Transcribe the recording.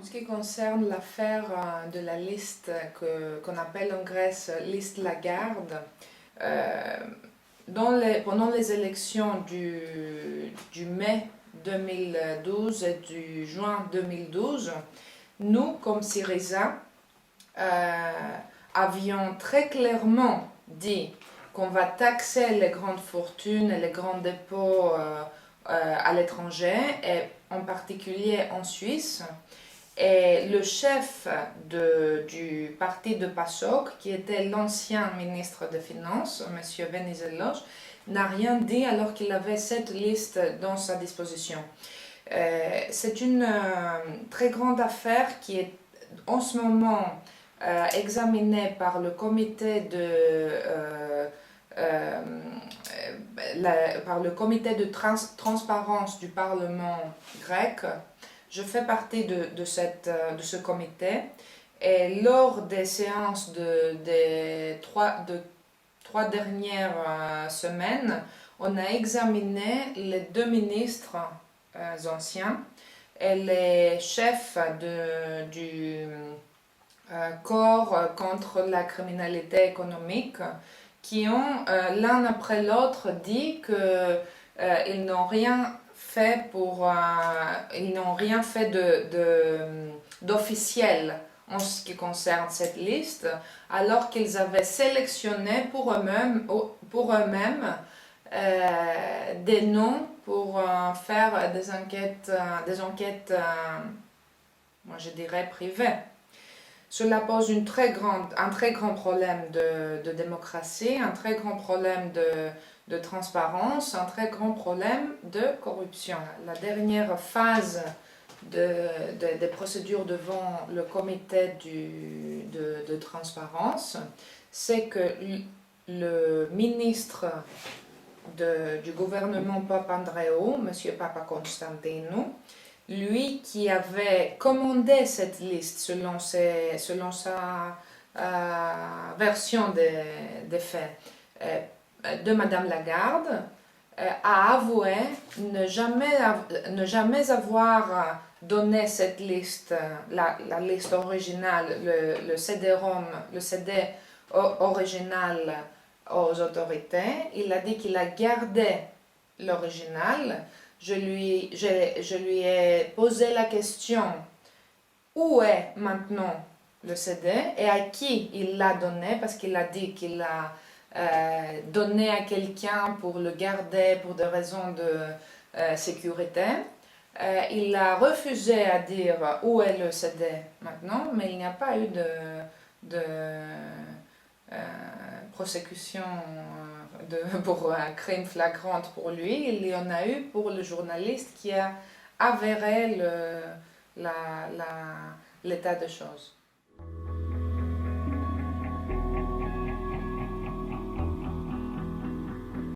ce qui concerne l'affaire de la liste qu'on appelle en Grèce liste Lagarde, pendant les élections du mai 2012 et du juin 2012, nous, comme Syriza, avions très clairement dit qu'on va taxer les grandes fortunes et les grands dépôts à l'étranger, et en particulier en Suisse. Et le chef du parti de PASOK, qui était l'ancien ministre des Finances, M. Venizelos, n'a rien dit alors qu'il avait cette liste dans sa disposition. C'est une très grande affaire qui est en ce moment examinée par le comité de transparence du Parlement grec. Je fais partie de ce comité, et lors des séances des trois dernières semaines, on a examiné les deux ministres anciens et les chefs du corps contre la criminalité économique, qui ont l'un après l'autre dit qu'ils n'ont rien fait d'officiel en ce qui concerne cette liste, alors qu'ils avaient sélectionné pour eux-mêmes des noms pour faire des enquêtes, moi je dirais privées. Cela pose un très grand problème de démocratie, un très grand problème de transparence, un très grand problème de corruption. La dernière phase des procédures devant le comité de transparence, c'est que le ministre du gouvernement Papandreou, M. Papakonstantinou, lui qui avait commandé cette liste selon sa version des faits de Madame Lagarde, a avoué ne jamais avoir donné cette liste, la liste originale, le CD-ROM, le CD original aux autorités. Il a dit qu'il a gardé l'original. Je lui ai posé la question: où est maintenant le CD et à qui il l'a donné, parce qu'il a dit qu'il l'a donné à quelqu'un pour le garder pour des raisons de sécurité. Il a refusé à dire où est le CD maintenant, mais il n'y a pas eu de prosécution pour un crime flagrant pour lui. Il y en a eu pour le journaliste qui a avéré l'état des choses.